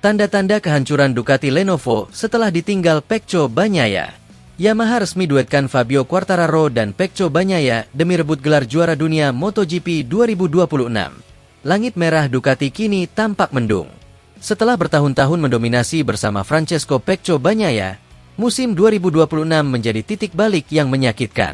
Tanda-tanda kehancuran Ducati Lenovo setelah ditinggal Pecco Bagnaia. Yamaha resmi duetkan Fabio Quartararo dan Pecco Bagnaia demi rebut gelar juara dunia MotoGP 2026. Langit merah Ducati kini tampak mendung. Setelah bertahun-tahun mendominasi bersama Francesco Pecco Bagnaia, musim 2026 menjadi titik balik yang menyakitkan.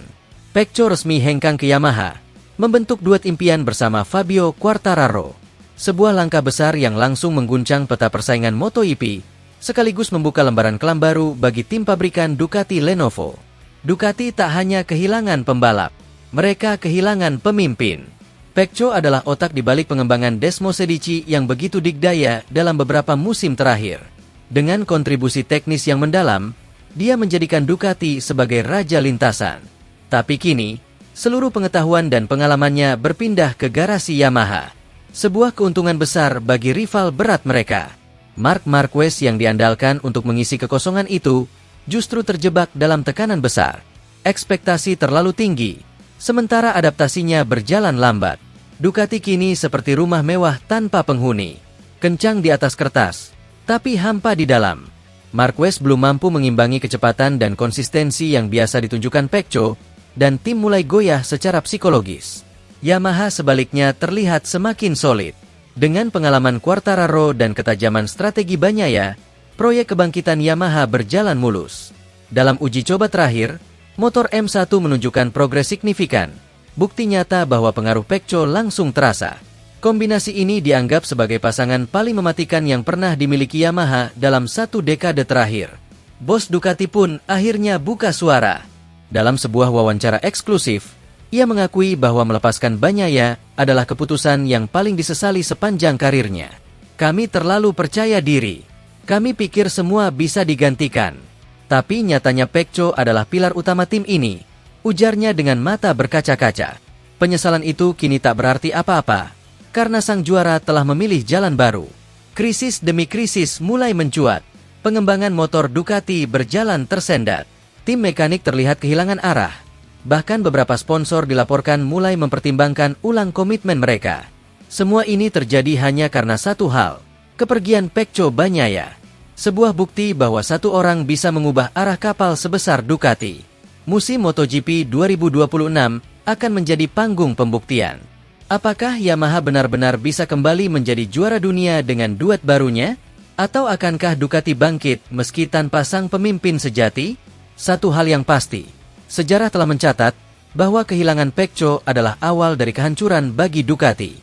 Pecco resmi hengkang ke Yamaha, membentuk duet impian bersama Fabio Quartararo. Sebuah langkah besar yang langsung mengguncang peta persaingan MotoGP, sekaligus membuka lembaran kelam baru bagi tim pabrikan Ducati Lenovo. Ducati tak hanya kehilangan pembalap, mereka kehilangan pemimpin. Pecco adalah otak di balik pengembangan Desmo Sedici yang begitu dikdaya dalam beberapa musim terakhir. Dengan kontribusi teknis yang mendalam, dia menjadikan Ducati sebagai raja lintasan. Tapi kini, seluruh pengetahuan dan pengalamannya berpindah ke garasi Yamaha. Sebuah keuntungan besar bagi rival berat mereka. Marc Marquez yang diandalkan untuk mengisi kekosongan itu, justru terjebak dalam tekanan besar. Ekspektasi terlalu tinggi, sementara adaptasinya berjalan lambat. Ducati kini seperti rumah mewah tanpa penghuni. Kencang di atas kertas, tapi hampa di dalam. Marquez belum mampu mengimbangi kecepatan dan konsistensi yang biasa ditunjukkan Pecco, dan tim mulai goyah secara psikologis. Yamaha sebaliknya terlihat semakin solid. Dengan pengalaman Quartararo dan ketajaman strategi Bagnaia, proyek kebangkitan Yamaha berjalan mulus. Dalam uji coba terakhir, motor M1 menunjukkan progres signifikan. Bukti nyata bahwa pengaruh Pecco langsung terasa. Kombinasi ini dianggap sebagai pasangan paling mematikan yang pernah dimiliki Yamaha dalam satu dekade terakhir. Bos Ducati pun akhirnya buka suara. Dalam sebuah wawancara eksklusif, ia mengakui bahwa melepaskan Bagnaia adalah keputusan yang paling disesali sepanjang karirnya. Kami terlalu percaya diri. Kami pikir semua bisa digantikan. Tapi nyatanya Pecco adalah pilar utama tim ini, ujarnya dengan mata berkaca-kaca. Penyesalan itu kini tak berarti apa-apa, karena sang juara telah memilih jalan baru. Krisis demi krisis mulai mencuat. Pengembangan motor Ducati berjalan tersendat. Tim mekanik terlihat kehilangan arah. Bahkan beberapa sponsor dilaporkan mulai mempertimbangkan ulang komitmen mereka. Semua ini terjadi hanya karena satu hal, kepergian Pecco Bagnaia. Sebuah bukti bahwa satu orang bisa mengubah arah kapal sebesar Ducati. Musim MotoGP 2026 akan menjadi panggung pembuktian. Apakah Yamaha benar-benar bisa kembali menjadi juara dunia dengan duet barunya? Atau akankah Ducati bangkit meski tanpa sang pemimpin sejati? Satu hal yang pasti, sejarah telah mencatat bahwa kehilangan Pecco adalah awal dari kehancuran bagi Ducati.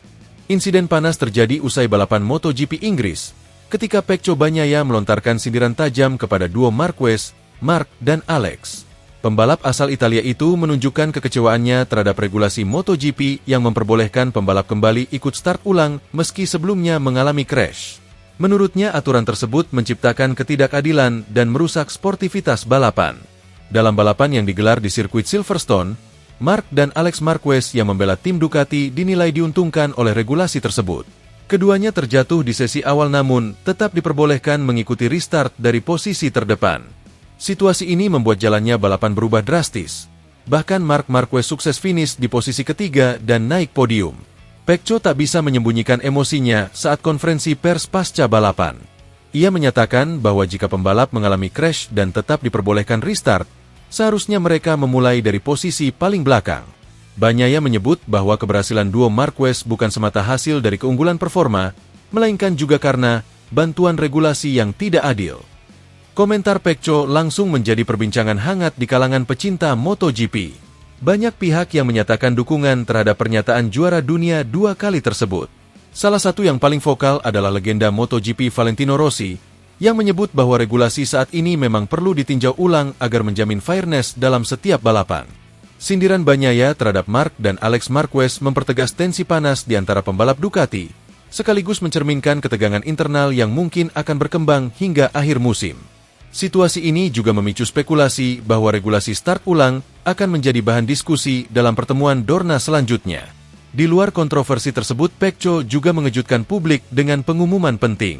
Insiden panas terjadi usai balapan MotoGP Inggris, ketika Pecco Bagnaia melontarkan sindiran tajam kepada duo Marquez, Marc dan Alex. Pembalap asal Italia itu menunjukkan kekecewaannya terhadap regulasi MotoGP yang memperbolehkan pembalap kembali ikut start ulang meski sebelumnya mengalami crash. Menurutnya aturan tersebut menciptakan ketidakadilan dan merusak sportivitas balapan. Dalam balapan yang digelar di sirkuit Silverstone, Marc dan Alex Marquez yang membela tim Ducati dinilai diuntungkan oleh regulasi tersebut. Keduanya terjatuh di sesi awal namun tetap diperbolehkan mengikuti restart dari posisi terdepan. Situasi ini membuat jalannya balapan berubah drastis. Bahkan Marc Marquez sukses finish di posisi ketiga dan naik podium. Pecco tak bisa menyembunyikan emosinya saat konferensi pers pasca balapan. Ia menyatakan bahwa jika pembalap mengalami crash dan tetap diperbolehkan restart, seharusnya mereka memulai dari posisi paling belakang. Bagnaia menyebut bahwa keberhasilan duo Marquez bukan semata hasil dari keunggulan performa, melainkan juga karena bantuan regulasi yang tidak adil. Komentar Pecco langsung menjadi perbincangan hangat di kalangan pecinta MotoGP. Banyak pihak yang menyatakan dukungan terhadap pernyataan juara dunia 2 kali tersebut. Salah satu yang paling vokal adalah legenda MotoGP Valentino Rossi, yang menyebut bahwa regulasi saat ini memang perlu ditinjau ulang agar menjamin fairness dalam setiap balapan. Sindiran Bagnaia terhadap Marc dan Alex Marquez mempertegas tensi panas di antara pembalap Ducati, sekaligus mencerminkan ketegangan internal yang mungkin akan berkembang hingga akhir musim. Situasi ini juga memicu spekulasi bahwa regulasi start ulang akan menjadi bahan diskusi dalam pertemuan Dorna selanjutnya. Di luar kontroversi tersebut, Pecco juga mengejutkan publik dengan pengumuman penting.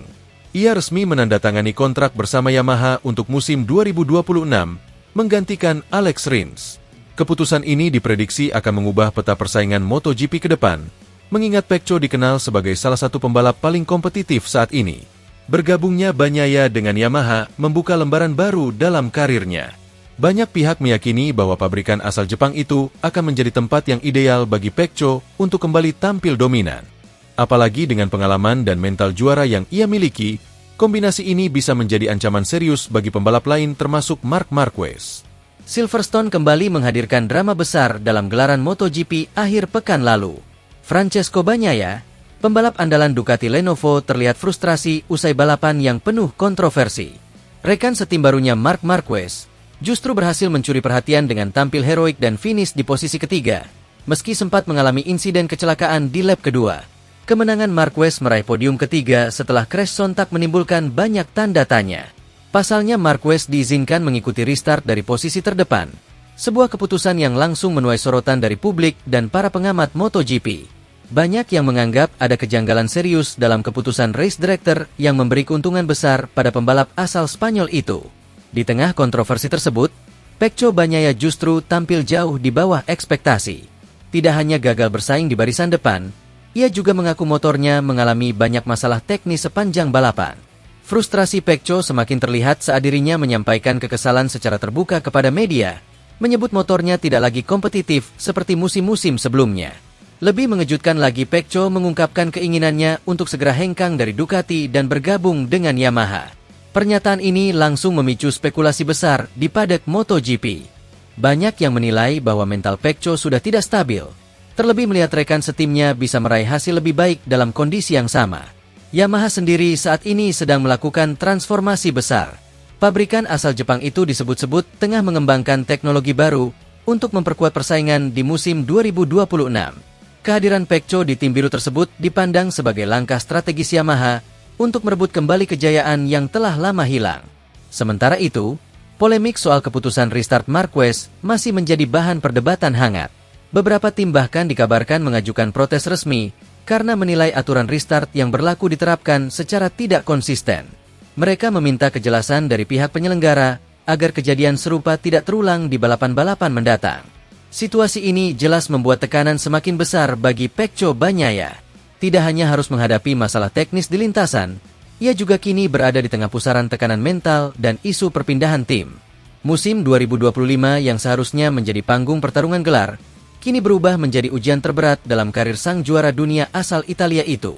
Ia resmi menandatangani kontrak bersama Yamaha untuk musim 2026, menggantikan Alex Rins. Keputusan ini diprediksi akan mengubah peta persaingan MotoGP ke depan, mengingat Pecco dikenal sebagai salah satu pembalap paling kompetitif saat ini. Bergabungnya Bagnaia dengan Yamaha membuka lembaran baru dalam karirnya. Banyak pihak meyakini bahwa pabrikan asal Jepang itu akan menjadi tempat yang ideal bagi Pecco untuk kembali tampil dominan. Apalagi dengan pengalaman dan mental juara yang ia miliki, kombinasi ini bisa menjadi ancaman serius bagi pembalap lain termasuk Marc Marquez. Silverstone kembali menghadirkan drama besar dalam gelaran MotoGP akhir pekan lalu. Francesco Bagnaia, pembalap andalan Ducati Lenovo, terlihat frustrasi usai balapan yang penuh kontroversi. Rekan setim barunya Marc Marquez justru berhasil mencuri perhatian dengan tampil heroik dan finish di posisi ketiga, meski sempat mengalami insiden kecelakaan di lap kedua. Kemenangan Marquez meraih podium ketiga setelah crash sontak menimbulkan banyak tanda tanya. Pasalnya Marquez diizinkan mengikuti restart dari posisi terdepan, sebuah keputusan yang langsung menuai sorotan dari publik dan para pengamat MotoGP. Banyak yang menganggap ada kejanggalan serius dalam keputusan race director yang memberi keuntungan besar pada pembalap asal Spanyol itu. Di tengah kontroversi tersebut, Pecco Bagnaia justru tampil jauh di bawah ekspektasi. Tidak hanya gagal bersaing di barisan depan, ia juga mengaku motornya mengalami banyak masalah teknis sepanjang balapan. Frustrasi Pecco semakin terlihat saat dirinya menyampaikan kekesalan secara terbuka kepada media, menyebut motornya tidak lagi kompetitif seperti musim-musim sebelumnya. Lebih mengejutkan lagi, Pecco mengungkapkan keinginannya untuk segera hengkang dari Ducati dan bergabung dengan Yamaha. Pernyataan ini langsung memicu spekulasi besar di paddock MotoGP. Banyak yang menilai bahwa mental Pecco sudah tidak stabil, terlebih melihat rekan setimnya bisa meraih hasil lebih baik dalam kondisi yang sama. Yamaha sendiri saat ini sedang melakukan transformasi besar. Pabrikan asal Jepang itu disebut-sebut tengah mengembangkan teknologi baru untuk memperkuat persaingan di musim 2026. Kehadiran Pecco di tim biru tersebut dipandang sebagai langkah strategis Yamaha untuk merebut kembali kejayaan yang telah lama hilang. Sementara itu, polemik soal keputusan restart Marquez masih menjadi bahan perdebatan hangat. Beberapa tim bahkan dikabarkan mengajukan protes resmi karena menilai aturan restart yang berlaku diterapkan secara tidak konsisten. Mereka meminta kejelasan dari pihak penyelenggara agar kejadian serupa tidak terulang di balapan-balapan mendatang. Situasi ini jelas membuat tekanan semakin besar bagi Pecco Bagnaia. Tidak hanya harus menghadapi masalah teknis di lintasan, ia juga kini berada di tengah pusaran tekanan mental dan isu perpindahan tim. Musim 2025 yang seharusnya menjadi panggung pertarungan gelar, kini berubah menjadi ujian terberat dalam karir sang juara dunia asal Italia itu.